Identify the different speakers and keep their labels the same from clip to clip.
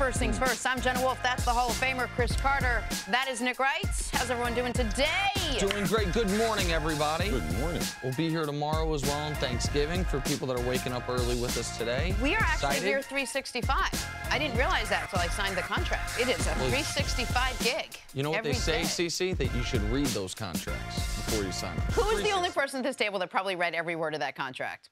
Speaker 1: First things first, I'm Jenna Wolfe. That's the Hall of Famer, Cris Carter. That is Nick Wright. How's everyone doing today?
Speaker 2: Doing great. Good morning, everybody.
Speaker 3: Good morning.
Speaker 2: We'll be here tomorrow as well on Thanksgiving for people that are waking up early with us today.
Speaker 1: We are actually
Speaker 2: Excited?
Speaker 1: here 365. I didn't realize that until I signed the contract. It is a 365 gig.
Speaker 2: You know what they say, Cece? That you should read those contracts before you sign them.
Speaker 1: Who is the only person at this table that probably read every word of that contract?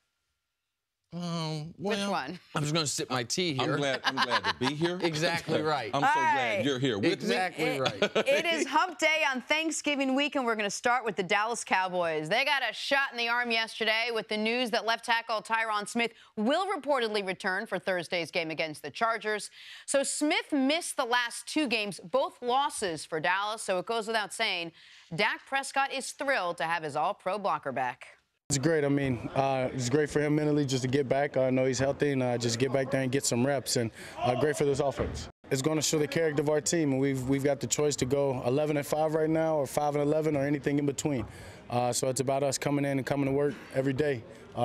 Speaker 1: Which one?
Speaker 2: I'm just going to sip my tea here.
Speaker 3: I'm glad to be here.
Speaker 2: Exactly right.
Speaker 3: I'm so glad you're here with
Speaker 2: exactly right.
Speaker 1: It is hump day on Thanksgiving week, and we're going to start with the Dallas Cowboys. They got a shot in the arm yesterday with the news that left tackle Tyron Smith will reportedly return for Thursday's game against the Chargers. So Smith missed the last two games, both losses for Dallas, so it goes without saying, Dak Prescott is thrilled to have his all-pro blocker back.
Speaker 4: It's great. I mean, it's great for him mentally just to get back. I know he's healthy and just get back there and get some reps. And great for this offense. It's going to show the character of our team. And we've got the choice to go 11-5 right now, or 5-11, or anything in between. So it's about us coming in and coming to work every day,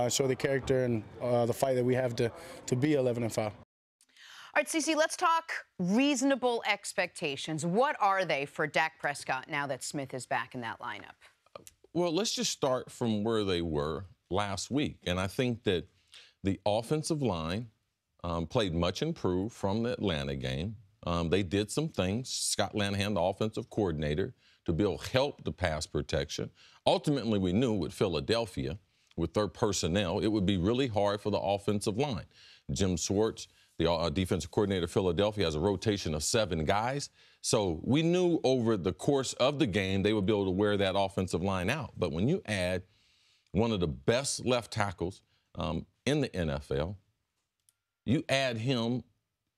Speaker 4: show the character and the fight that we have to be 11-5.
Speaker 1: All right, Cece, let's talk reasonable expectations. What are they for Dak Prescott now that Smith is back in that lineup?
Speaker 3: Well, let's just start from where they were last week. And I think that the offensive line played much improved from the Atlanta game. They did some things, Scott Lanahan, the offensive coordinator, to help the pass protection. Ultimately, we knew with Philadelphia, with their personnel, it would be really hard for the offensive line. Jim Schwartz, the defensive coordinator of Philadelphia, has a rotation of 7 guys. So we knew over the course of the game they would be able to wear that offensive line out. But when you add one of the best left tackles in the NFL, you add him,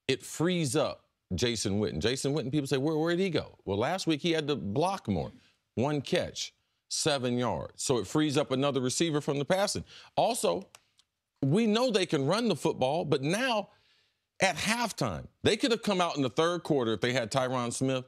Speaker 3: it frees up Jason Witten. Jason Witten, people say, where'd he go? Well, last week he had to block more. 1 catch, 7 yards. So it frees up another receiver from the passing. Also, we know they can run the football, but now at halftime, they could have come out in the third quarter if they had Tyron Smith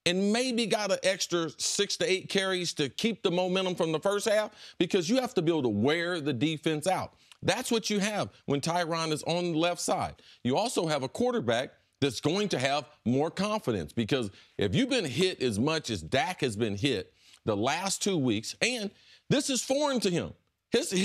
Speaker 3: and maybe got an extra 6 to 8 carries to keep the momentum from the first half, because you have to be able to wear the defense out. That's what you have when Tyron is on the left side. You also have a quarterback that's going to have more confidence, because if you've been hit as much as Dak has been hit the last 2 weeks, and this is foreign to him. His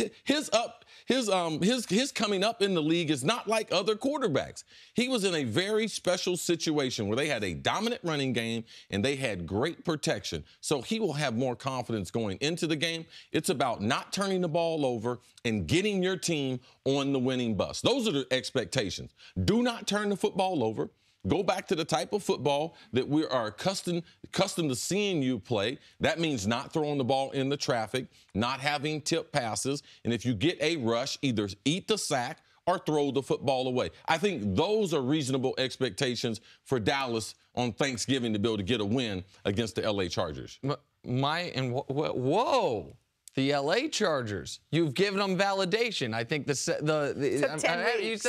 Speaker 3: coming up in the league is not like other quarterbacks. He was in a very special situation where they had a dominant running game and they had great protection. So he will have more confidence going into the game. It's about not turning the ball over and getting your team on the winning bus. Those are the expectations. Do not turn the football over. Go back to the type of football that we are accustomed to seeing you play. That means not throwing the ball in the traffic, not having tip passes, and if you get a rush, either eat the sack or throw the football away. I think those are reasonable expectations for Dallas on Thanksgiving to be able to get a win against the L.A. Chargers.
Speaker 2: Whoa. The L.A. Chargers. You've given them validation. I think you said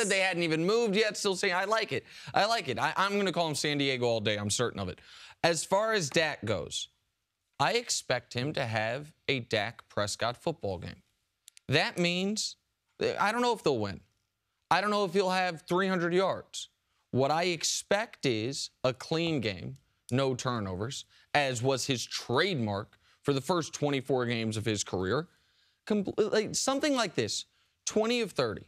Speaker 2: they hadn't even moved yet. Still saying, I like it. I like it. I'm going to call them San Diego all day. I'm certain of it. As far as Dak goes, I expect him to have a Dak Prescott football game. That means I don't know if they'll win. I don't know if he'll have 300 yards. What I expect is a clean game, no turnovers, as was his trademark for the first 24 games of his career. Something like this, 20 of 30,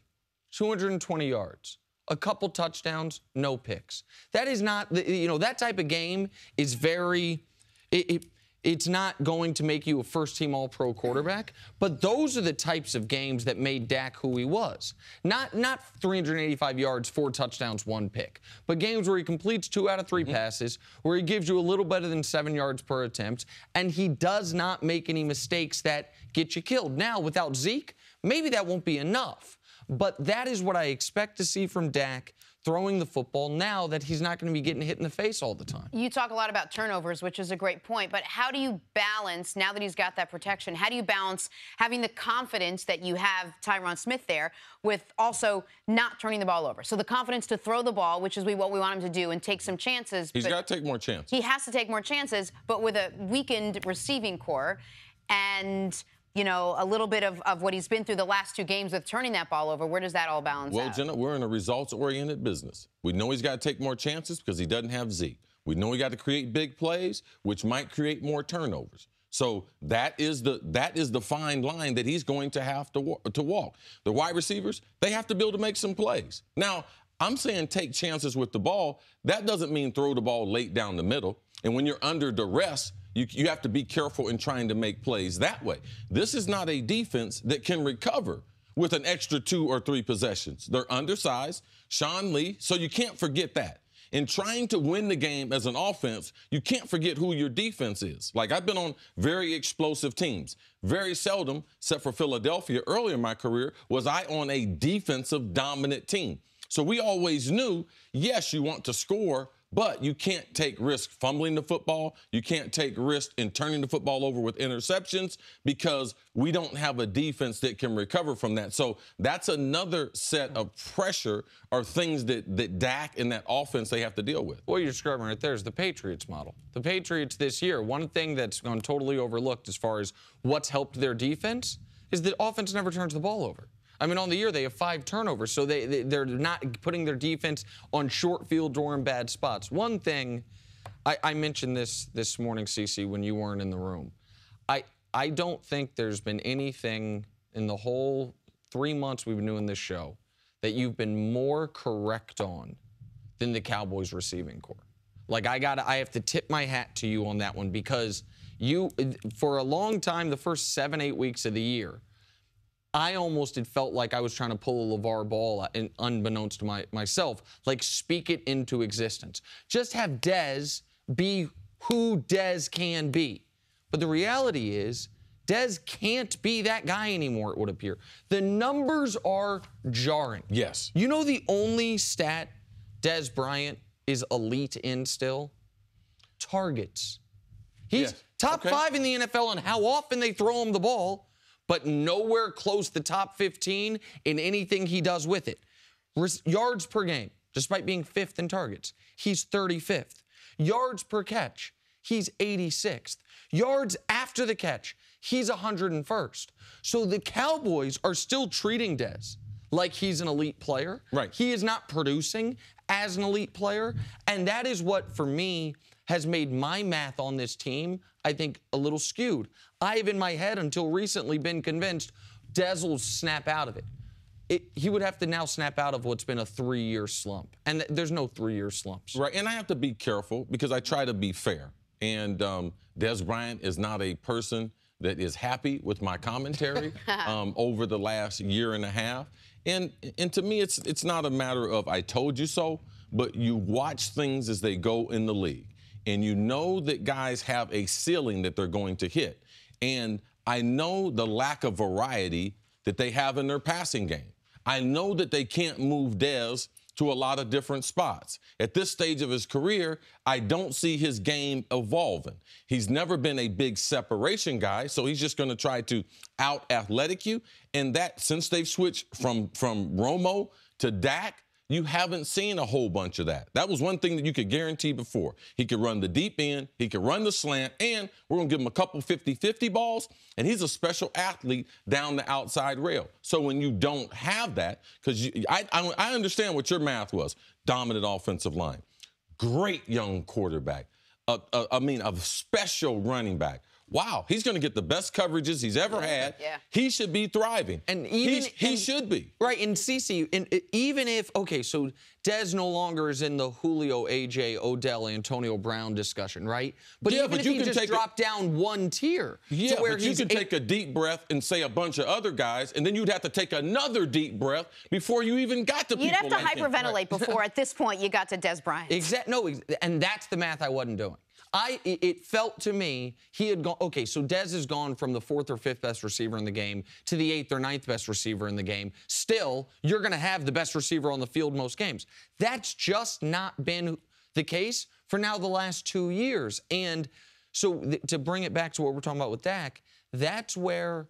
Speaker 2: 220 yards, a couple touchdowns, no picks. That is not, that type of game is very, it's not going to make you a first-team All-Pro quarterback, but those are the types of games that made Dak who he was. Not 385 yards, 4 touchdowns, 1 pick, but games where he completes 2 out of 3 passes, where he gives you a little better than 7 yards per attempt, and he does not make any mistakes that get you killed. Now, without Zeke, maybe that won't be enough, but that is what I expect to see from Dak throwing the football now that he's not going to be getting hit in the face all the time.
Speaker 1: You talk a lot about turnovers, which is a great point, but how do you balance, now that he's got that protection, how do you balance having the confidence that you have Tyron Smith there with also not turning the ball over? So the confidence to throw the ball, which is what we want him to do, and take some chances.
Speaker 3: He's got to take more chances.
Speaker 1: He has to take more chances, but with a weakened receiving core and you know, a little bit of what he's been through the last 2 games with turning that ball over. Where does that all balance
Speaker 3: Well,
Speaker 1: out?
Speaker 3: Jenna, we're in a results-oriented business. We know he's got to take more chances because he doesn't have Zeke. We know he got to create big plays, which might create more turnovers. So that is the fine line that he's going to have to walk. The wide receivers, they have to be able to make some plays. Now, I'm saying take chances with the ball. That doesn't mean throw the ball late down the middle. And when you're under duress, you have to be careful in trying to make plays that way. This is not a defense that can recover with an extra 2 or 3 possessions. They're undersized. Sean Lee, so you can't forget that. In trying to win the game as an offense, you can't forget who your defense is. Like, I've been on very explosive teams. Very seldom, except for Philadelphia earlier in my career, was I on a defensive dominant team. So we always knew, yes, you want to score, but you can't take risk fumbling the football. You can't take risk in turning the football over with interceptions because we don't have a defense that can recover from that. So that's another set of pressure or things that Dak and that offense they have to deal with.
Speaker 2: What you're describing right there is the Patriots model. The Patriots this year, one thing that's gone totally overlooked as far as what's helped their defense is that offense never turns the ball over. I mean, on the year, they have 5 turnovers, so they're not putting their defense on short field or in bad spots. One thing, I mentioned this morning, Cece, when you weren't in the room. I don't think there's been anything in the whole 3 months we've been doing this show that you've been more correct on than the Cowboys receiving corps. Like, I have to tip my hat to you on that one because you, for a long time, the first 7-8 weeks of the year, I almost had felt like I was trying to pull a LeVar Ball, unbeknownst to myself, like speak it into existence. Just have Dez be who Dez can be. But the reality is, Dez can't be that guy anymore, it would appear. The numbers are jarring.
Speaker 3: Yes.
Speaker 2: You know the only stat Dez Bryant is elite in still? Targets. He's top 5 in the NFL on how often they throw him the ball, but nowhere close to top 15 in anything he does with it. Yards per game, despite being 5th in targets, he's 35th. Yards per catch, he's 86th. Yards after the catch, he's 101st. So the Cowboys are still treating Dez like he's an elite player.
Speaker 3: Right.
Speaker 2: He is not producing as an elite player, and that is what, for me, has made my math on this team, I think, a little skewed. I have in my head until recently been convinced Dez will snap out of it. He would have to now snap out of what's been a 3-year slump. And there's no 3-year slumps.
Speaker 3: Right, and I have to be careful because I try to be fair. And Dez Bryant is not a person that is happy with my commentary over the last year and a half. And to me, it's not a matter of I told you so, but you watch things as they go in the league. And you know that guys have a ceiling that they're going to hit. And I know the lack of variety that they have in their passing game. I know that they can't move Dez to a lot of different spots. At this stage of his career, I don't see his game evolving. He's never been a big separation guy, so he's just going to try to out-athletic you. And that, since they've switched from Romo to Dak, you haven't seen a whole bunch of that. That was one thing that you could guarantee before. He could run the deep end, he could run the slant, and we're going to give him a couple 50-50 balls, and he's a special athlete down the outside rail. So when you don't have that, because I understand what your math was, dominant offensive line, great young quarterback, a special running back. Wow, he's going to get the best coverages he's ever had.
Speaker 1: Yeah.
Speaker 3: He should be thriving.
Speaker 2: And even
Speaker 3: he should be.
Speaker 2: Right, and Cece, even if, okay, so Dez no longer is in the Julio, AJ, Odell, Antonio Brown discussion, right? But
Speaker 3: yeah,
Speaker 2: even if
Speaker 3: you
Speaker 2: he
Speaker 3: can
Speaker 2: just dropped down one tier
Speaker 3: yeah,
Speaker 2: to where
Speaker 3: but you can take a deep breath and say a bunch of other guys, and then you'd have to take another deep breath before you even got to people
Speaker 1: You'd have to
Speaker 3: like him.
Speaker 1: hyperventilate
Speaker 3: Right.
Speaker 1: before, at this point, you got to Dez Bryant.
Speaker 2: And that's the math I wasn't doing. It felt to me he had gone, okay, so Dez has gone from the 4th or 5th best receiver in the game to the 8th or 9th best receiver in the game. Still, you're going to have the best receiver on the field most games. That's just not been the case for now the last 2 years. And so to bring it back to what we're talking about with Dak, that's where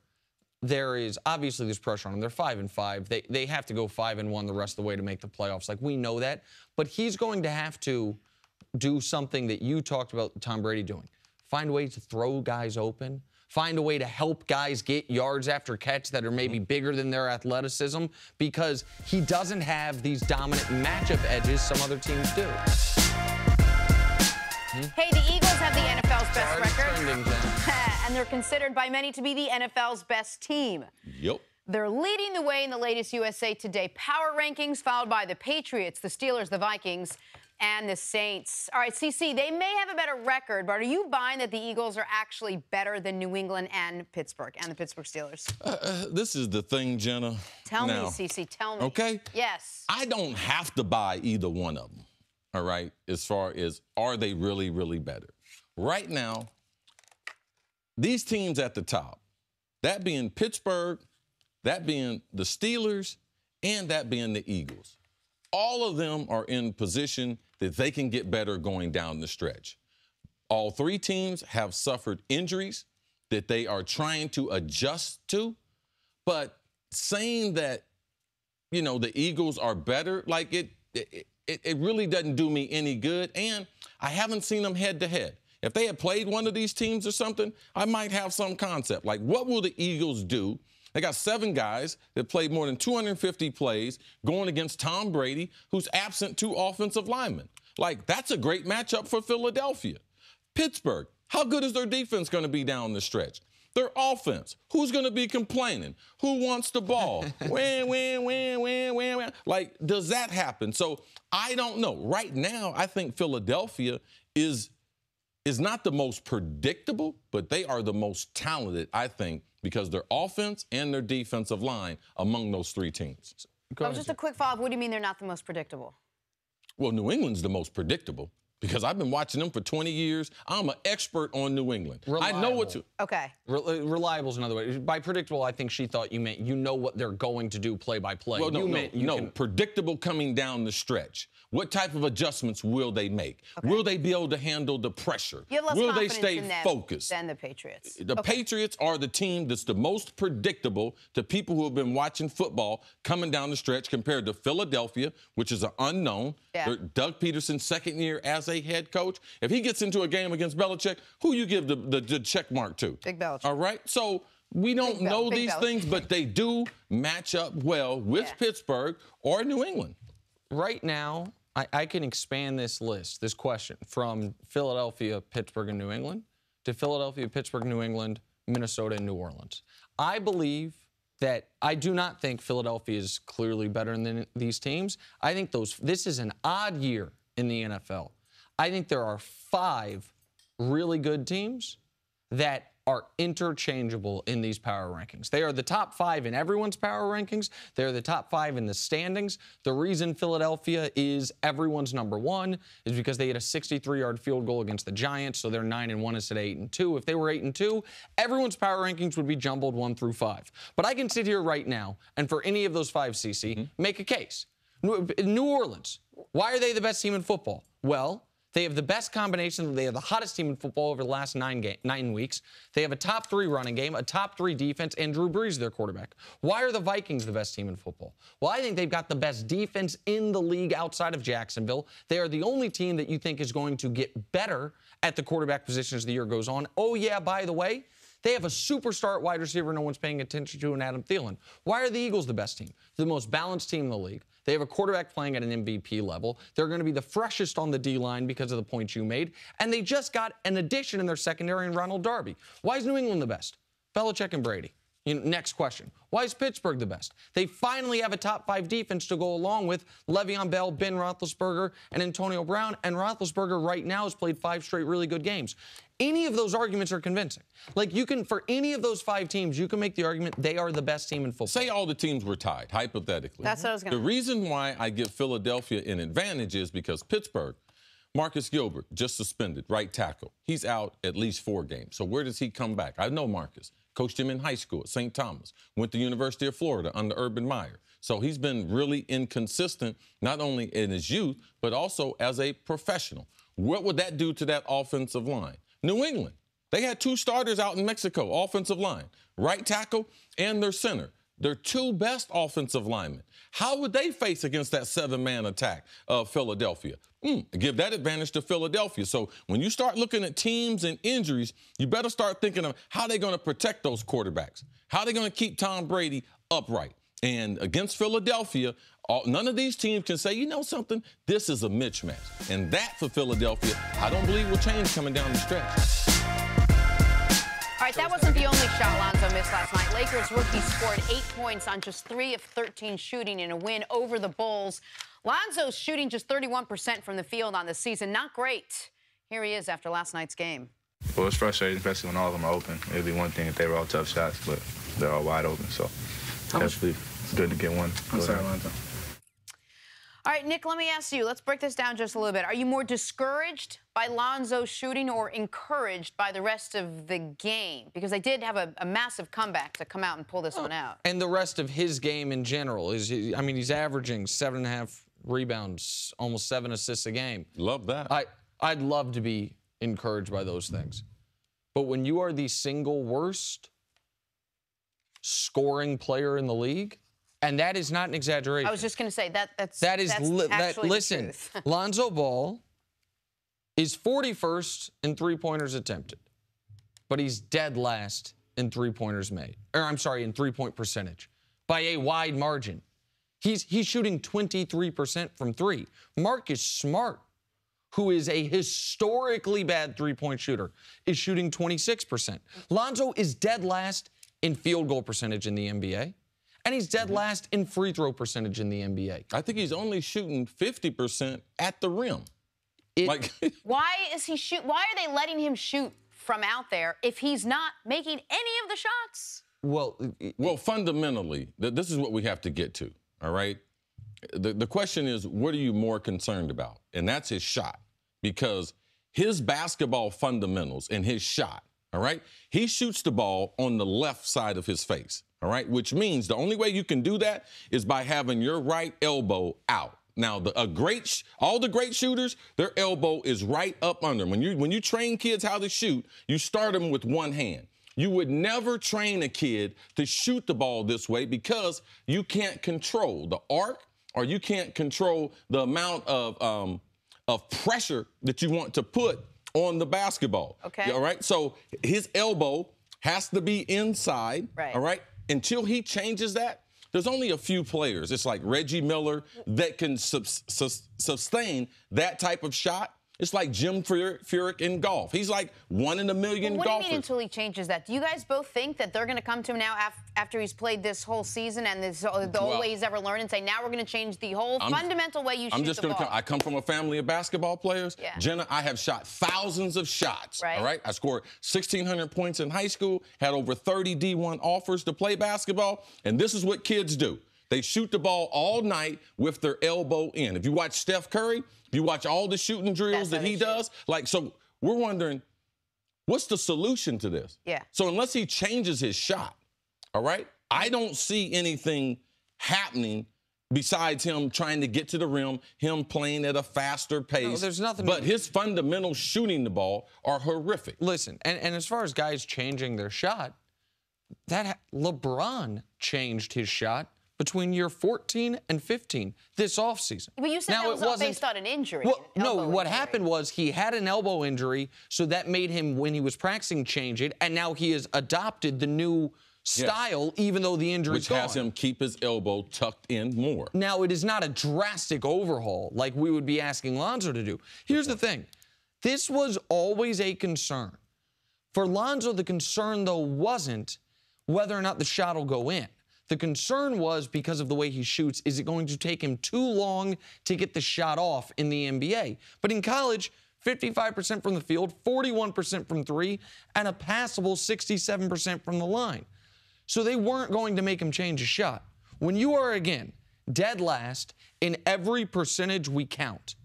Speaker 2: there is, obviously there's pressure on them. They're 5-5. They have to go 5-1 the rest of the way to make the playoffs. Like, we know that. But he's going to have to do something that you talked about Tom Brady doing. Find a way to throw guys open. find a way to help guys get yards after catch that are maybe bigger than their athleticism, because he doesn't have these dominant matchup edges some other teams do.
Speaker 1: Hey, the Eagles have the NFL's best record.
Speaker 2: Trending, Jen.
Speaker 1: And they're considered by many to be the NFL's best team.
Speaker 3: Yep.
Speaker 1: They're leading the way in the latest USA Today power rankings, followed by the Patriots, the Steelers, the Vikings, and the Saints. All right, CC, they may have a better record, but are you buying that the Eagles are actually better than New England and Pittsburgh and the Pittsburgh Steelers?
Speaker 3: This is the thing, Jenna.
Speaker 1: Tell me, CC, tell me.
Speaker 3: Okay?
Speaker 1: Yes.
Speaker 3: I don't have to buy either one of them, all right, as far as are they really, really better. Right now, these teams at the top, that being Pittsburgh, that being the Steelers, and that being the Eagles, all of them are in position that they can get better going down the stretch. All three teams have suffered injuries that they are trying to adjust to, but saying that, you know, the Eagles are better, like it really doesn't do me any good, and I haven't seen them head-to-head. If they had played one of these teams or something, I might have some concept. Like, what will the Eagles do? They got 7 guys that played more than 250 plays going against Tom Brady, who's absent 2 offensive linemen. Like, that's a great matchup for Philadelphia. Pittsburgh, how good is their defense going to be down the stretch? Their offense, who's going to be complaining? Who wants the ball? Win. Like, does that happen? So I don't know. Right now, I think Philadelphia is not the most predictable, but they are the most talented, I think, because their offense and their defensive line among those 3 teams.
Speaker 1: Just a quick follow-up. What do you mean they're not the most predictable?
Speaker 3: Well, New England's the most predictable because I've been watching them for 20 years. I'm an expert on New England.
Speaker 2: Reliable.
Speaker 3: I know what to...
Speaker 1: Okay.
Speaker 2: Reliable is another way. By predictable, I think she thought you meant you know what they're going to do play by play.
Speaker 3: Well, no, predictable coming down the stretch. What type of adjustments will they make? Okay. Will they be able to handle the pressure?
Speaker 1: You have less
Speaker 3: will they
Speaker 1: confidence
Speaker 3: stay
Speaker 1: in them
Speaker 3: focused?
Speaker 1: Than the Patriots.
Speaker 3: The Patriots are the team that's the most predictable to people who have been watching football coming down the stretch compared to Philadelphia, which is an unknown.
Speaker 1: Yeah.
Speaker 3: Doug Peterson's second year as a head coach. If he gets into a game against Belichick, who you give the check mark to?
Speaker 1: Big Belichick.
Speaker 3: All right? So we don't know these things, but they do match up well with Pittsburgh or New England.
Speaker 2: Right now, I can expand this list, this question, from Philadelphia, Pittsburgh, and New England to Philadelphia, Pittsburgh, New England, Minnesota, and New Orleans. I believe that I do not think Philadelphia is clearly better than these teams. I think this is an odd year in the NFL. I think there are 5 really good teams that are interchangeable in these power rankings. They are the top 5 in everyone's power rankings. They're the top 5 in the standings. The reason Philadelphia is everyone's number 1 is because they hit a 63-yard field goal against the Giants, so they're 9-1 instead of 8-2. If they were 8-2, everyone's power rankings would be jumbled 1 through 5. But I can sit here right now, and for any of those 5, CC, make a case. New Orleans, why are they the best team in football? Well, they have the best combination. They have the hottest team in football over the last 9 weeks. They have a top 3 running game, a top 3 defense, and Drew Brees, their quarterback. Why are the Vikings the best team in football? Well, I think they've got the best defense in the league outside of Jacksonville. They are the only team that you think is going to get better at the quarterback position as the year goes on. Oh, yeah, by the way, they have a superstar wide receiver no one's paying attention to in Adam Thielen. Why are the Eagles the best team? They're the most balanced team in the league. They have a quarterback playing at an MVP level. They're going to be the freshest on the D-line because of the points you made. And they just got an addition in their secondary in Ronald Darby. Why is New England the best? Belichick and Brady. Next question. Why is Pittsburgh the best? They finally have a top 5 defense to go along with Le'Veon Bell, Ben Roethlisberger, and Antonio Brown. And Roethlisberger right now has played 5 straight really good games. Any of those arguments are convincing. Like, you can, for any of those 5 teams, you can make the argument they are the best team in football.
Speaker 3: Say all the teams were tied, hypothetically.
Speaker 1: That's what I was going to
Speaker 3: The reason why I give Philadelphia an advantage is because Pittsburgh, Marcus Gilbert, just suspended, right tackle. He's out at least 4 games. So where does he come back? I know Marcus. Coached him in high school at St. Thomas. Went to University of Florida under Urban Meyer. So he's been really inconsistent, not only in his youth, but also as a professional. What would that do to that offensive line? New England, they had 2 starters out in Mexico, offensive line, right tackle and their center. Their 2 best offensive linemen. How would they face against that 7-man attack of Philadelphia? Give that advantage to Philadelphia. So when you start looking at teams and injuries, you better start thinking of how they're going to protect those quarterbacks, how they're going to keep Tom Brady upright. And against Philadelphia, none of these teams can say, you know something, this is a mismatch. And that for Philadelphia, I don't believe will change coming down the stretch.
Speaker 1: All right, that wasn't the only shot Lonzo missed last night. Lakers rookie scored 8 points on just 3 of 13 shooting in a win over the Bulls. Lonzo's shooting just 31% from the field on the season. Not great. Here he is after last night's game.
Speaker 5: Well, it's frustrating, especially when all of them are open. It would be one thing if they were all tough shots, but they're all wide open. So definitely it's good to get one.
Speaker 6: I'm sorry, Lonzo.
Speaker 1: All right, Nick, let me ask you. Let's break this down just a little bit. Are you more discouraged by Lonzo's shooting or encouraged by the rest of the game? Because they did have a massive comeback to come out and pull this one out.
Speaker 2: And the rest of his game in general is, I mean, he's averaging 7.5 rebounds, almost 7 assists a game.
Speaker 3: Love that.
Speaker 2: I'd love to be encouraged by those things. But when you are the single worst scoring player in the league, and that is not an exaggeration.
Speaker 1: I was just going to say that's
Speaker 2: listen,
Speaker 1: the truth.
Speaker 2: Lonzo Ball is 41st in three-pointers attempted, but he's dead last in three-pointers made. Or I'm sorry, in three-point percentage by a wide margin. He's shooting 23% from three. Marcus Smart, who is a historically bad three-point shooter, is shooting 26%. Lonzo is dead last in field goal percentage in the NBA. And he's dead last in free throw percentage in the NBA.
Speaker 3: I think he's only shooting 50% at the rim.
Speaker 1: Why are they letting him shoot from out there if he's not making any of the shots?
Speaker 3: Well, fundamentally, this is what we have to get to, all right? The question is, what are you more concerned about? And that's his shot. Because his basketball fundamentals and his shot, all right? He shoots the ball on the left side of his face. All right, which means the only way you can do that is by having your right elbow out. Now, all the great shooters, their elbow is right up under them. When you train kids how to shoot, you start them with one hand. You would never train a kid to shoot the ball this way because you can't control the arc or you can't control the amount of pressure that you want to put on the basketball.
Speaker 1: Okay.
Speaker 3: All right. So his elbow has to be inside.
Speaker 1: Right.
Speaker 3: All right. Until he changes that, there's only a few players. It's like Reggie Miller that can sustain that type of shot. It's like Jim Furyk in golf. He's like 1 in a million golfers.
Speaker 1: What do you mean until he changes that? Do you guys both think that they're going to come to him now after he's played this whole season and the whole way he's ever learned and say, now we're going to change the whole fundamental way you shoot the ball?
Speaker 3: I come from a family of basketball players.
Speaker 1: Yeah.
Speaker 3: Jenna, I have shot thousands of shots.
Speaker 1: Right.
Speaker 3: All right. I scored 1,600 points in high school, had over 30 D1 offers to play basketball. And this is what kids do. They shoot the ball all night with their elbow in. If you watch Steph Curry, if you watch all the shooting drills that he does, so we're wondering, what's the solution to this?
Speaker 1: Yeah.
Speaker 3: So unless he changes his shot, all right, I don't see anything happening besides him trying to get to the rim, him playing at a faster pace.
Speaker 2: No, there's nothing.
Speaker 3: But his fundamentals shooting the ball are horrific.
Speaker 2: Listen, and as far as guys changing their shot, LeBron changed his shot between year 14 and 15 this offseason.
Speaker 1: But you said that was based on an injury.
Speaker 2: Well, no, what happened was he had an elbow injury, so that made him, when he was practicing, change it, and now he has adopted the new style, even though the injury's gone.
Speaker 3: Which has him keep his elbow tucked in more.
Speaker 2: Now, it is not a drastic overhaul like we would be asking Lonzo to do. Here's the thing. This was always a concern. For Lonzo, the concern, though, wasn't whether or not the shot will go in. The concern was, because of the way he shoots, is it going to take him too long to get the shot off in the NBA? But in college, 55% from the field, 41% from three, and a passable 67% from the line. So they weren't going to make him change his shot. When you are, again, dead last in every percentage we count,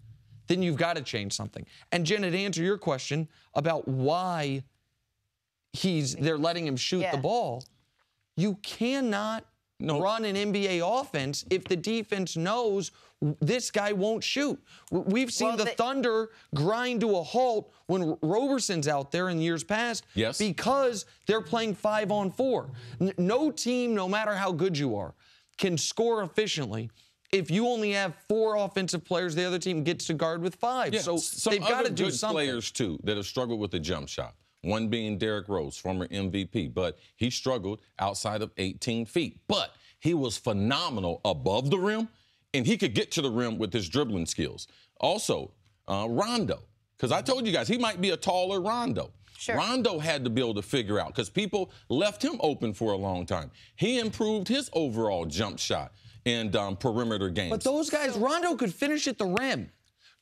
Speaker 2: then you've got to change something. And Jenna, to answer your question about why they're letting him shoot the ball, you cannot run an NBA offense if the defense knows this guy won't shoot. We've seen the Thunder grind to a halt when Roberson's out there in years past because they're playing 5-on-4. No team, no matter how good you are, can score efficiently if you only have 4 offensive players, the other team gets to guard with 5.
Speaker 3: Yeah,
Speaker 2: so
Speaker 3: some
Speaker 2: they've got to do
Speaker 3: good
Speaker 2: something.
Speaker 3: Players, too, that have struggled with the jump shot. One being Derrick Rose, former MVP, but he struggled outside of 18 feet. But he was phenomenal above the rim, and he could get to the rim with his dribbling skills. Also, Rondo, because I told you guys, he might be a taller Rondo.
Speaker 1: Sure.
Speaker 3: Rondo had to be able to figure out, because people left him open for a long time. He improved his overall jump shot and perimeter games.
Speaker 2: But those guys, Rondo could finish at the rim.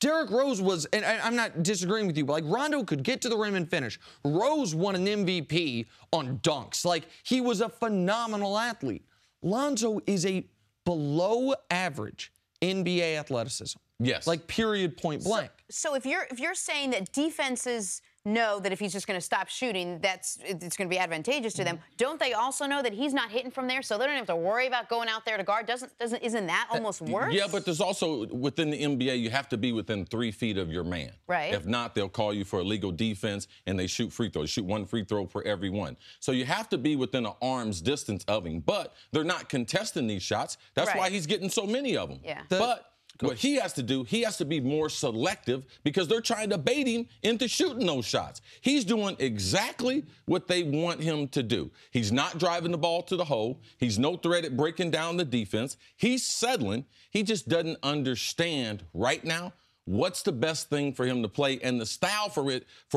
Speaker 2: Derrick Rose was, and I'm not disagreeing with you, but like Rondo could get to the rim and finish. Rose won an MVP on dunks. Like, he was a phenomenal athlete. Lonzo is a below average NBA athleticism.
Speaker 3: Yes.
Speaker 2: Like, period, point blank.
Speaker 1: So if you're saying that defenses know that if he's just going to stop shooting, it's going to be advantageous to them, don't they also know that he's not hitting from there, so they don't have to worry about going out there to guard? Isn't that almost worse?
Speaker 3: Yeah, but there's also, within the NBA, you have to be within 3 feet of your man.
Speaker 1: Right.
Speaker 3: If not, they'll call you for illegal defense, and they shoot free throws. Shoot 1 free throw for every one. So you have to be within an arm's distance of him, but they're not contesting these shots. That's
Speaker 1: Right.
Speaker 3: why he's getting so many of them.
Speaker 1: Yeah.
Speaker 3: But what he has to do, he has to be more selective, because they're trying to bait him into shooting those shots. He's doing exactly what they want him to do. He's not driving the ball to the hole. He's no threat at breaking down the defense. He's settling. He just doesn't understand right now what's the best thing for him to play and the style for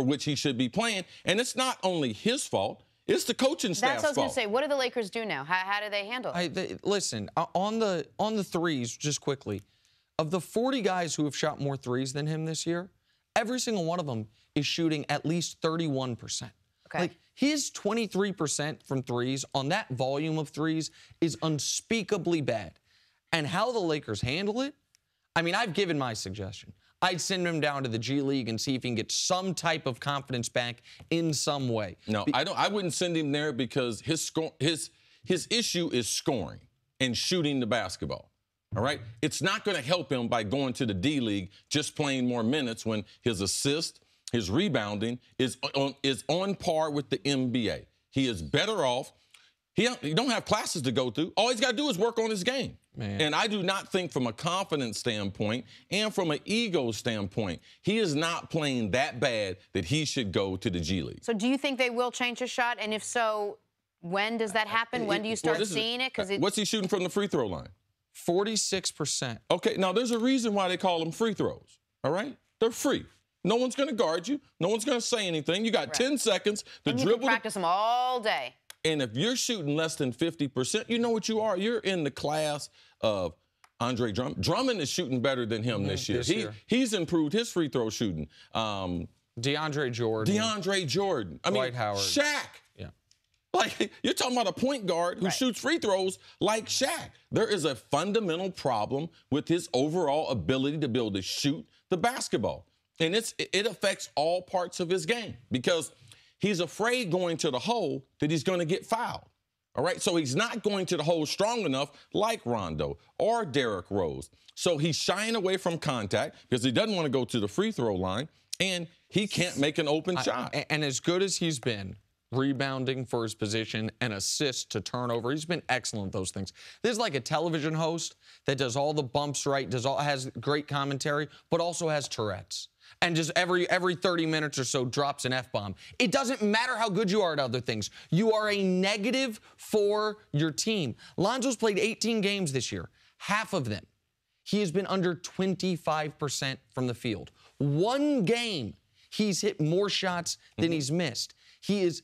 Speaker 3: which he should be playing. And it's not only his fault. It's the coaching staff's
Speaker 1: That's what I was going
Speaker 3: fault.
Speaker 1: to say. What do the Lakers do now? How do they handle it?
Speaker 2: Listen, on the threes, just quickly, of the 40 guys who have shot more threes than him this year, every single one of them is shooting at least 31%.
Speaker 1: Okay.
Speaker 2: Like, his 23% from threes on that volume of threes is unspeakably bad. And how the Lakers handle it, I mean, I've given my suggestion. I'd send him down to the G League and see if he can get some type of confidence back in some way.
Speaker 3: No, I wouldn't send him there, because his issue is scoring and shooting the basketball. All right? It's not going to help him by going to the D League, just playing more minutes, when his assist, his rebounding is on par with the NBA. He is better off. He don't have classes to go through. All he's got to do is work on his game.
Speaker 2: Man.
Speaker 3: And I do not think, from a confidence standpoint and from an ego standpoint, he is not playing that bad that he should go to the G League.
Speaker 1: So do you think they will change his shot? And if so, when does that happen? When do you start seeing it?
Speaker 3: What's he shooting from the free throw line?
Speaker 2: 46%.
Speaker 3: Okay, now there's a reason why they call them free throws, all right? They're free. No one's going to guard you. No one's going to say anything. You got 10 seconds to
Speaker 1: and you
Speaker 3: dribble.
Speaker 1: can practice them all day.
Speaker 3: And if you're shooting less than 50%, you know what you are? You're in the class of Andre Drummond. Drummond is shooting better than him this year. He's improved his free throw shooting.
Speaker 2: DeAndre Jordan.
Speaker 3: I mean,
Speaker 2: Dwight Howard.
Speaker 3: Shaq.
Speaker 2: Yeah.
Speaker 3: Like, you're talking about a point guard who shoots free throws like Shaq. There is a fundamental problem with his overall ability to be able to shoot the basketball. And it affects all parts of his game, because he's afraid going to the hole that he's going to get fouled. All right? So he's not going to the hole strong enough like Rondo or Derrick Rose. So he's shying away from contact because he doesn't want to go to the free throw line, and he can't make an open shot.
Speaker 2: And as good as he's been rebounding for his position and assist to turnover, he's been excellent at those things. This is like a television host that does all the bumps right, has great commentary, but also has Tourette's. And just every 30 minutes or so drops an F-bomb. It doesn't matter how good you are at other things. You are a negative for your team. Lonzo's played 18 games this year. Half of them, he has been under 25% from the field. One game, he's hit more shots than he's missed. It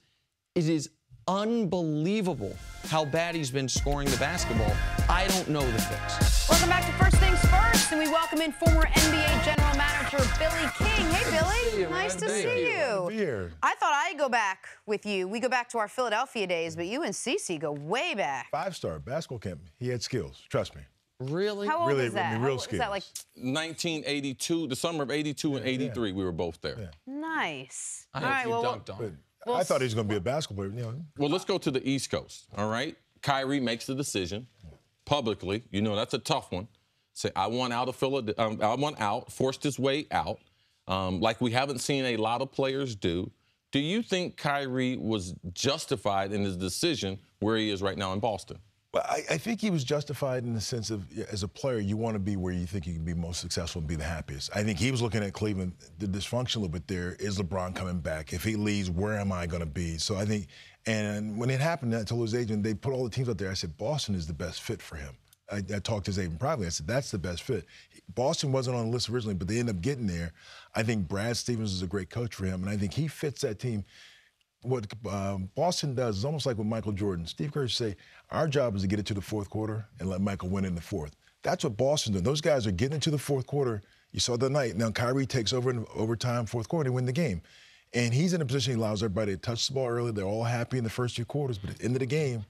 Speaker 2: is unbelievable how bad he's been scoring the basketball. I don't know the fix.
Speaker 1: Welcome back to First Things First, and we welcome in former NBA General Manager Billy King. Hey, Billy. Nice to see you.
Speaker 6: Here.
Speaker 1: I thought I'd go back with you. We go back to our Philadelphia days, but you and Cece go way back.
Speaker 6: 5-star basketball camp. He had skills. Trust me.
Speaker 2: Really?
Speaker 1: How old
Speaker 6: Really,
Speaker 1: is that?
Speaker 6: I mean, real
Speaker 1: Is that like
Speaker 3: 1982, the summer of 82 and 83, we were both there.
Speaker 6: Yeah.
Speaker 1: nice?
Speaker 2: I
Speaker 1: All
Speaker 2: hope
Speaker 1: right,
Speaker 2: you
Speaker 1: well,
Speaker 2: dunked on
Speaker 6: But
Speaker 2: him.
Speaker 6: I thought he was going to be a basketball player.
Speaker 3: Well, let's go to the East Coast, all right? Kyrie makes the decision publicly. You know, that's a tough one. Say, I want out of Philadelphia. I want out, forced his way out, like we haven't seen a lot of players do. Do you think Kyrie was justified in his decision where he is right now in Boston?
Speaker 6: Well, I think he was justified in the sense of, as a player, you want to be where you think you can be most successful and be the happiest. I think he was looking at Cleveland, the dysfunction a little bit there. Is LeBron coming back? If he leaves, where am I going to be? So I think, and when it happened, I told his agent, they put all the teams out there. I said, Boston is the best fit for him. I talked to his agent privately. I said, that's the best fit. Boston wasn't on the list originally, but they ended up getting there. I think Brad Stevens is a great coach for him, and I think he fits that team. What Boston does is almost like with Michael Jordan. Steve Kerr say, our job is to get it to the fourth quarter and let Michael win in the fourth. That's what Boston does. Those guys are getting into the fourth quarter. You saw the night. Now Kyrie takes over in overtime, fourth quarter, and win the game. And he's in a position he allows everybody to touch the ball early. They're all happy in the first 2 quarters, but at the end of the game,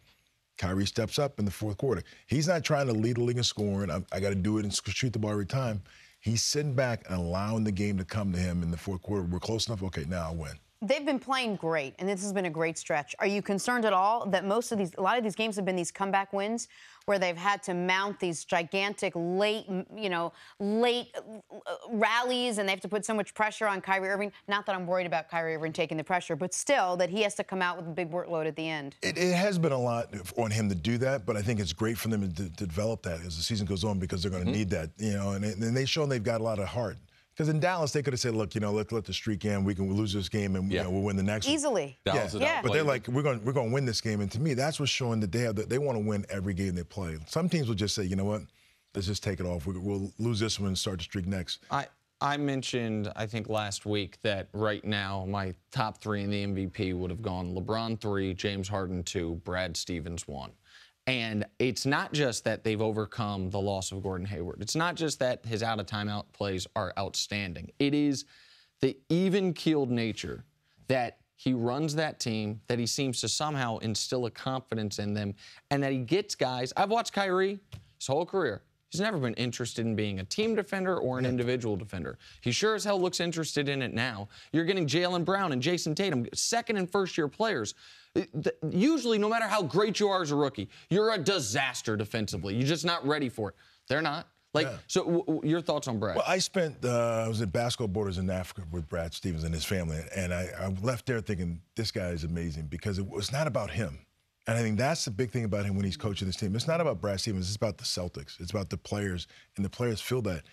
Speaker 6: Kyrie steps up in the fourth quarter. He's not trying to lead the league in scoring. I got to do it and shoot the ball every time. He's sitting back and allowing the game to come to him in the fourth quarter. We're close enough. Okay, now I'll win.
Speaker 1: They've been playing great, and this has been a great stretch. Are you concerned at all that a lot of these games have been these comeback wins where they've had to mount these gigantic late rallies, and they have to put so much pressure on Kyrie Irving? Not that I'm worried about Kyrie Irving taking the pressure, but still that he has to come out with a big workload at the end.
Speaker 6: It has been a lot on him to do that, but I think it's great for them to develop that as the season goes on because they're going to need that, and they've shown they've got a lot of heart. Because in Dallas, they could have said, look, let the streak end. We can lose this game and we'll win the next one.
Speaker 1: Easily.
Speaker 6: But they're like, we're going to win this game. And to me, that's what's showing that they want to win every game they play. Some teams will just say, you know what, let's just take it off. We'll lose this one and start the streak next.
Speaker 2: I mentioned, I think last week, that right now my top 3 in the MVP would have gone LeBron 3, James Harden 2, Brad Stevens 1. And it's not just that they've overcome the loss of Gordon Hayward. It's not just that his out-of-timeout plays are outstanding. It is the even-keeled nature that he runs that team, that he seems to somehow instill a confidence in them, and that he gets guys. I've watched Kyrie his whole career. He's never been interested in being a team defender or an individual defender. He sure as hell looks interested in it now. You're getting Jaylen Brown and Jason Tatum, second and first-year players. Usually, no matter how great you are as a rookie, you're a disaster defensively. You're just not ready for it. They're not. So your thoughts on Brad?
Speaker 6: Well, I was at basketball borders in Africa with Brad Stevens and his family, and I left there thinking, this guy is amazing because it was not about him. And I think that's the big thing about him when he's coaching this team. It's not about Brad Stevens. It's about the Celtics. It's about the players, and the players feel that.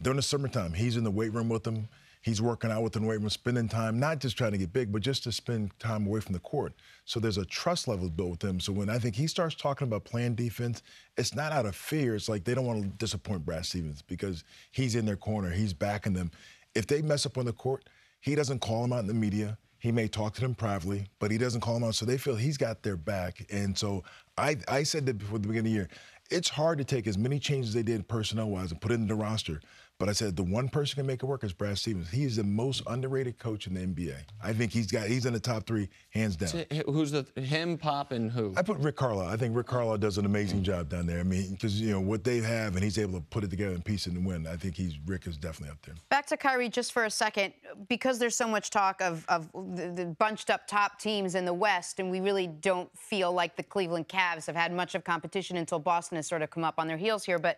Speaker 6: During the summertime, he's in the weight room with them. He's working out with them in the weight room, spending time, not just trying to get big, but just to spend time away from the court. So there's a trust level built with him. So when I think he starts talking about playing defense, it's not out of fear. It's like they don't want to disappoint Brad Stevens because he's in their corner. He's backing them. If they mess up on the court, he doesn't call them out in the media. He may talk to them privately, but he doesn't call them out. So they feel he's got their back. And so I said that before the beginning of the year, it's hard to take as many changes they did personnel-wise and put it in the roster. But I said the one person can make it work is Brad Stevens. He is the most underrated coach in the NBA. I think he's in the top 3, hands down.
Speaker 2: Who's him, Pop, and who?
Speaker 6: I put Rick Carlisle. I think Rick Carlisle does an amazing job down there. I mean, because what they have, and he's able to put it together in piece and win. I think Rick is definitely up there.
Speaker 1: Back to Kyrie just for a second, because there's so much talk of the bunched up top teams in the West, and we really don't feel like the Cleveland Cavs have had much of competition until Boston has sort of come up on their heels here. But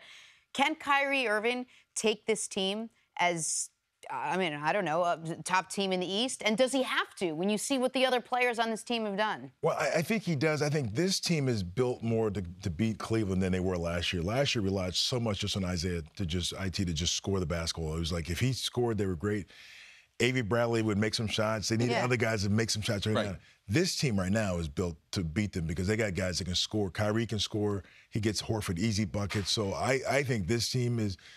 Speaker 1: can Kyrie Irving take this team as, I don't know, a top team in the East? And does he have to when you see what the other players on this team have done?
Speaker 6: Well, I think he does. I think this team is built more to beat Cleveland than they were last year. Last year relied so much just on Isaiah to just score the basketball. It was like if he scored, they were great. Avery Bradley would make some shots. They needed other guys to make some shots right now. This team right now is built to beat them because they got guys that can score. Kyrie can score. He gets Horford easy buckets. So I think this team is –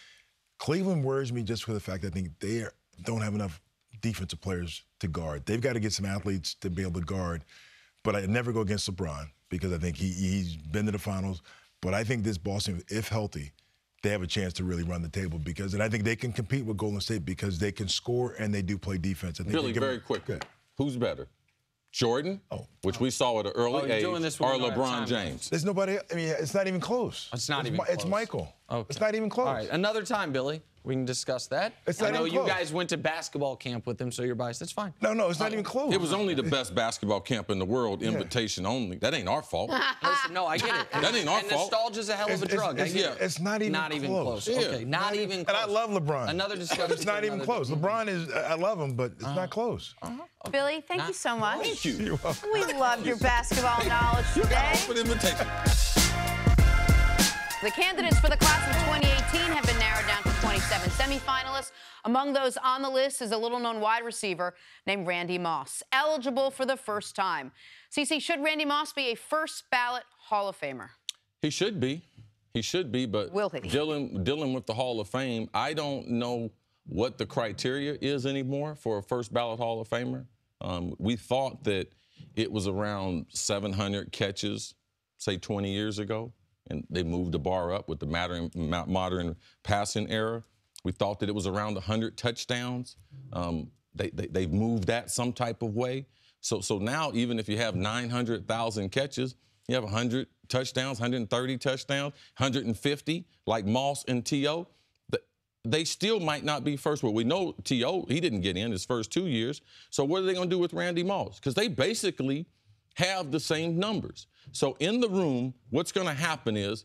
Speaker 6: Cleveland worries me just for the fact that I think they don't have enough defensive players to guard. They've got to get some athletes to be able to guard. But I never go against LeBron because I think he's been to the finals. But I think this Boston, if healthy, they have a chance to really run the table and I think they can compete with Golden State because they can score and they do play defense. I think
Speaker 3: Billy, very quick. Who's better? Jordan, which we saw at an early age, or LeBron James?
Speaker 6: There's nobody. I mean, it's not even close.
Speaker 2: It's not even close.
Speaker 6: It's Michael.
Speaker 2: Okay.
Speaker 6: It's not even close.
Speaker 2: All right, another time, Billy. We can discuss that. I know you guys went to basketball camp with him, so you're biased. That's fine.
Speaker 6: No, it's not even close.
Speaker 3: It was only the best basketball camp in the world, invitation only. That ain't our fault.
Speaker 2: Listen, no, I get it.
Speaker 3: That ain't our fault.
Speaker 2: Nostalgia's a hell of a drug.
Speaker 6: It's not even close.
Speaker 2: Okay, not even close.
Speaker 6: And I love LeBron.
Speaker 2: Another discussion.
Speaker 6: It's not even close. LeBron is, I love him, but it's not close.
Speaker 1: Billy, thank you so much.
Speaker 3: Thank you.
Speaker 1: We loved your basketball knowledge today.
Speaker 3: Thanks for the invitation.
Speaker 1: The candidates for the class of 2018 have been narrowed down to 27 semifinalists. Among those on the list is a little-known wide receiver named Randy Moss, eligible for the first time. CC, should Randy Moss be a first-ballot Hall of Famer?
Speaker 3: He should be. He should be, but
Speaker 1: will he?
Speaker 3: Dealing with the Hall of Fame, I don't know what the criteria is anymore for a first-ballot Hall of Famer. We thought that it was around 700 catches, say 20 years ago, and they moved the bar up with the modern passing era. We thought that it was around 100 touchdowns. They've moved that some type of way. So now, even if you have 900,000 catches, you have 100 touchdowns, 130 touchdowns, 150, like Moss and T.O., they still might not be first. Well, we know T.O., he didn't get in his first 2 years. So what are they going to do with Randy Moss? Because they basically have the same numbers. So in the room, what's going to happen is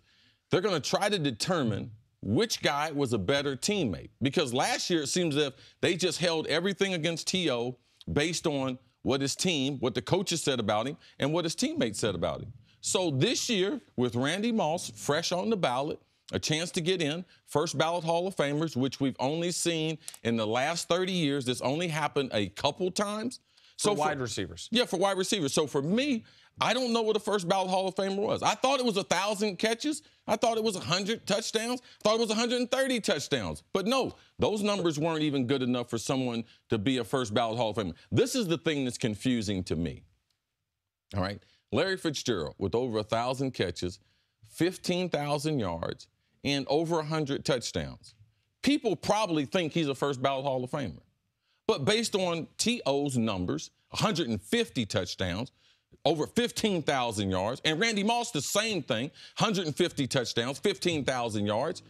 Speaker 3: they're going to try to determine which guy was a better teammate. Because last year it seems as if they just held everything against T.O. based on what his team, what the coaches said about him, and what his teammates said about him. So this year, with Randy Moss fresh on the ballot, a chance to get in, first ballot Hall of Famers, which we've only seen in the last 30 years. This only happened a couple times.
Speaker 2: So wide receivers.
Speaker 3: Yeah, for wide receivers. So for me, I don't know what a first ballot Hall of Famer was. I thought it was 1,000 catches. I thought it was 100 touchdowns. I thought it was 130 touchdowns. But no, those numbers weren't even good enough for someone to be a first ballot Hall of Famer. This is the thing that's confusing to me. All right? Larry Fitzgerald with over 1,000 catches, 15,000 yards, and over 100 touchdowns. People probably think he's a first ballot Hall of Famer. But based on T.O.'s numbers, 150 touchdowns, over 15,000 yards, and Randy Moss, the same thing, 150 touchdowns, 15,000 yards.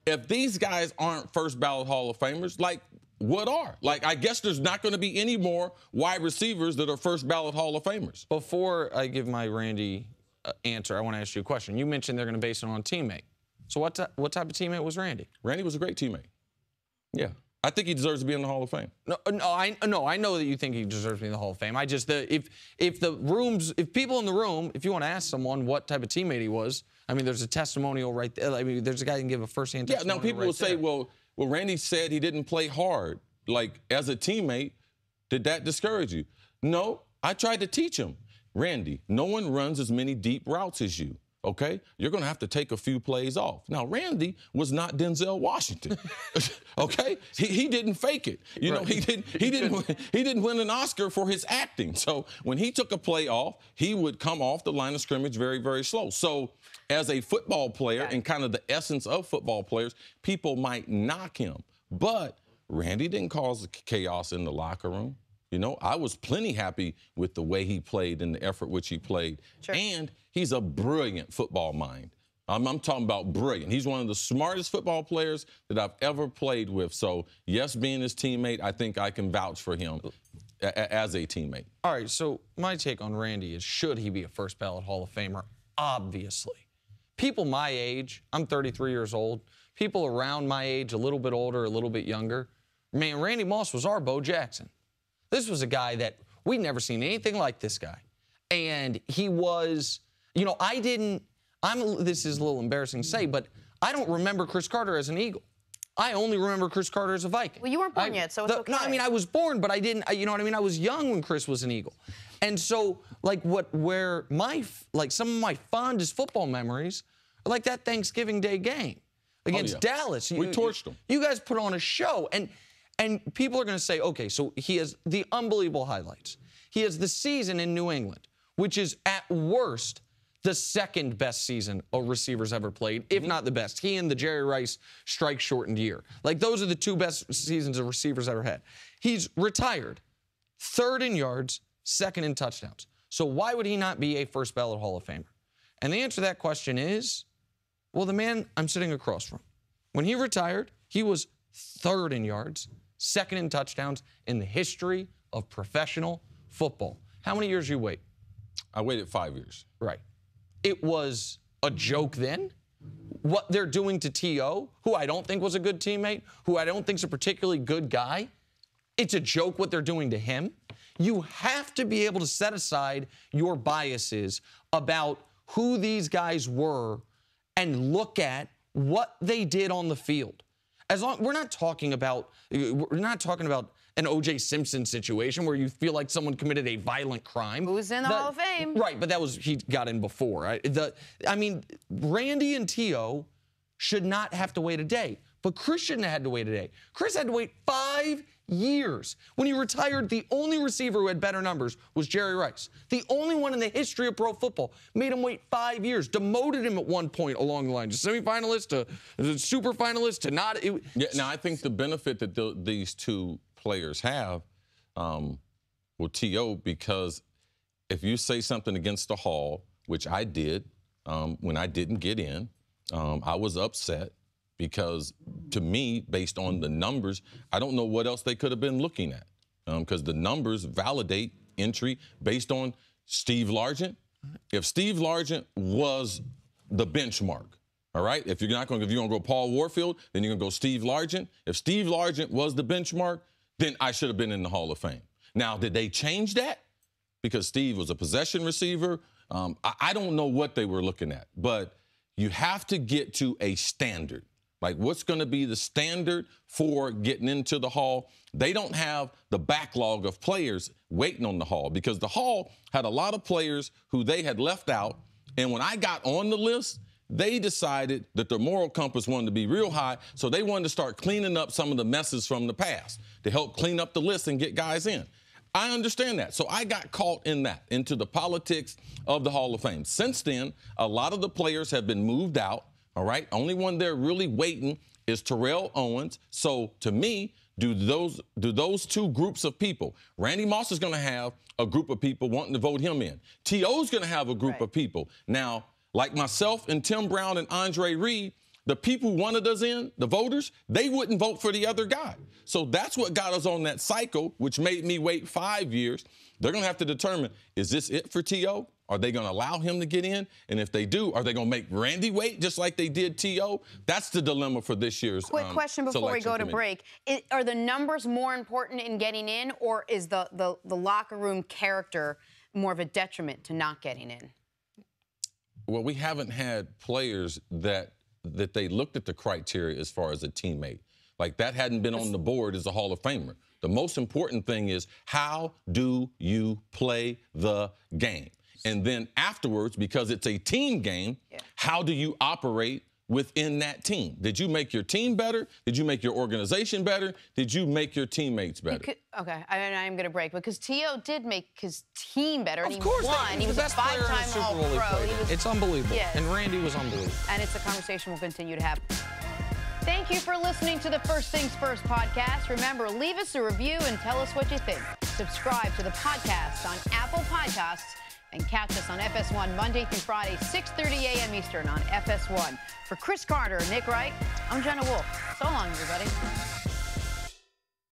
Speaker 3: If these guys aren't first ballot Hall of Famers, like, what are? Like, I guess there's not going to be any more wide receivers that are first ballot Hall of Famers.
Speaker 2: Before I give my Randy answer, I want to ask you a question. You mentioned they're going to base it on teammate. So what type of teammate was Randy?
Speaker 3: Randy was a great teammate. Yeah. I think he deserves to be in the Hall of Fame.
Speaker 2: I know that you think he deserves to be in the Hall of Fame. I just if people in the room, if you want to ask someone what type of teammate he was, I mean, there's a testimonial right there. I mean, there's a guy who can give a firsthand testimonial.
Speaker 3: Yeah, now people will say, well, Randy said he didn't play hard. Like, as a teammate, did that discourage you? No, I tried to teach him. Randy, no one runs as many deep routes as you. Okay, you're going to have to take a few plays off. Now, Randy was not Denzel Washington. Okay, he didn't fake it. You know, he didn't win an Oscar for his acting. So when he took a play off, he would come off the line of scrimmage very, very slow. So as a football player and kind of the essence of football players, people might knock him, but Randy didn't cause chaos in the locker room. You know, I was plenty happy with the way he played and the effort which he played. Sure. And he's a brilliant football mind. I'm talking about brilliant. He's one of the smartest football players that I've ever played with. So, yes, being his teammate, I think I can vouch for him as a teammate.
Speaker 2: All right, so my take on Randy is, should he be a first ballot Hall of Famer? Obviously. People my age, I'm 33 years old, people around my age, a little bit older, a little bit younger, man, Randy Moss was our Bo Jackson. This was a guy that we'd never seen anything like this guy. And he was, you know, this is a little embarrassing to say, but I don't remember Cris Carter as an Eagle. I only remember Cris Carter as a Viking.
Speaker 1: Well, you weren't born yet, so it's okay.
Speaker 2: No, I mean, I was born, but I didn't, you know what I mean? I was young when Cris was an Eagle. And so, like, some of my fondest football memories are like that Thanksgiving Day game against Dallas.
Speaker 3: We torched them.
Speaker 2: You guys put on a show, and people are going to say, okay, so he has the unbelievable highlights. He has the season in New England, which is at worst the second best season a receiver's ever played, if not the best. He and the Jerry Rice strike-shortened year. Like, those are the two best seasons a receiver's ever had. He's retired, third in yards, second in touchdowns. So why would he not be a first ballot Hall of Famer? And the answer to that question is, well, the man I'm sitting across from, when he retired, he was third in yards, second in touchdowns in the history of professional football. How many years you wait?
Speaker 3: I waited 5 years.
Speaker 2: Right. It was a joke then. What they're doing to T.O., who I don't think was a good teammate, who I don't think is a particularly good guy, it's a joke what they're doing to him. You have to be able to set aside your biases about who these guys were and look at what they did on the field. We're not talking about an O.J. Simpson situation where you feel like someone committed a violent crime.
Speaker 1: Who's in the Hall of Fame.
Speaker 2: Right, but he got in before. Right? Randy and T.O. should not have to wait a day, but Cris shouldn't have had to wait a day. Cris had to wait 5 years. When he retired, the only receiver who had better numbers was Jerry Rice. The only one in the history of pro football. Made him wait 5 years. Demoted him at one point along the line. Just semifinalist to super finalist to not.
Speaker 3: Now, I think the benefit that these two players have with T.O., because if you say something against the Hall, which I did when I didn't get in, I was upset. Because to me, based on the numbers, I don't know what else they could have been looking at. Because the numbers validate entry based on Steve Largent. If Steve Largent was the benchmark, all right? If you're going to go Paul Warfield, then you're going to go Steve Largent. If Steve Largent was the benchmark, then I should have been in the Hall of Fame. Now, did they change that? Because Steve was a possession receiver. I don't know what they were looking at. But you have to get to a standard. Like, what's going to be the standard for getting into the Hall? They don't have the backlog of players waiting on the Hall because the Hall had a lot of players who they had left out. And when I got on the list, they decided that their moral compass wanted to be real high, so they wanted to start cleaning up some of the messes from the past to help clean up the list and get guys in. I understand that. So I got caught in that, into the politics of the Hall of Fame. Since then, a lot of the players have been moved out. All right, only one they're really waiting is Terrell Owens. So to me, do those two groups of people, Randy Moss is going to have a group of people wanting to vote him in. T.O.'s going to have a group of people. Now, like myself and Tim Brown and Andre Reed, the people who wanted us in, the voters, they wouldn't vote for the other guy. So that's what got us on that cycle, which made me wait 5 years. They're going to have to determine, is this it for T.O.? Are they going to allow him to get in? And if they do, are they going to make Randy wait just like they did T.O.? That's the dilemma for this year's
Speaker 1: Quick question before we go to break. Are the numbers more important in getting in, or is the locker room character more of a detriment to not getting in?
Speaker 3: Well, we haven't had players that they looked at the criteria as far as a teammate. Like, that hadn't been on the board as a Hall of Famer. The most important thing is, how do you play the game? And then afterwards, because it's a team game, how do you operate within that team? Did you make your team better? Did you make your organization better? Did you make your teammates better?
Speaker 1: Okay, I'm going to break because T.O. did make his team better. And
Speaker 2: of course,
Speaker 1: he won. He was a five-time All-Pro.
Speaker 2: It's unbelievable. Yeah. And Randy was unbelievable.
Speaker 1: And it's a conversation we'll continue to have. Thank you for listening to the First Things First podcast. Remember, leave us a review and tell us what you think. Subscribe to the podcast on Apple Podcasts and catch us on FS1 Monday through Friday, 6:30 a.m. Eastern on FS1. For Cris Carter and Nick Wright, I'm Jenna Wolfe. So long, everybody.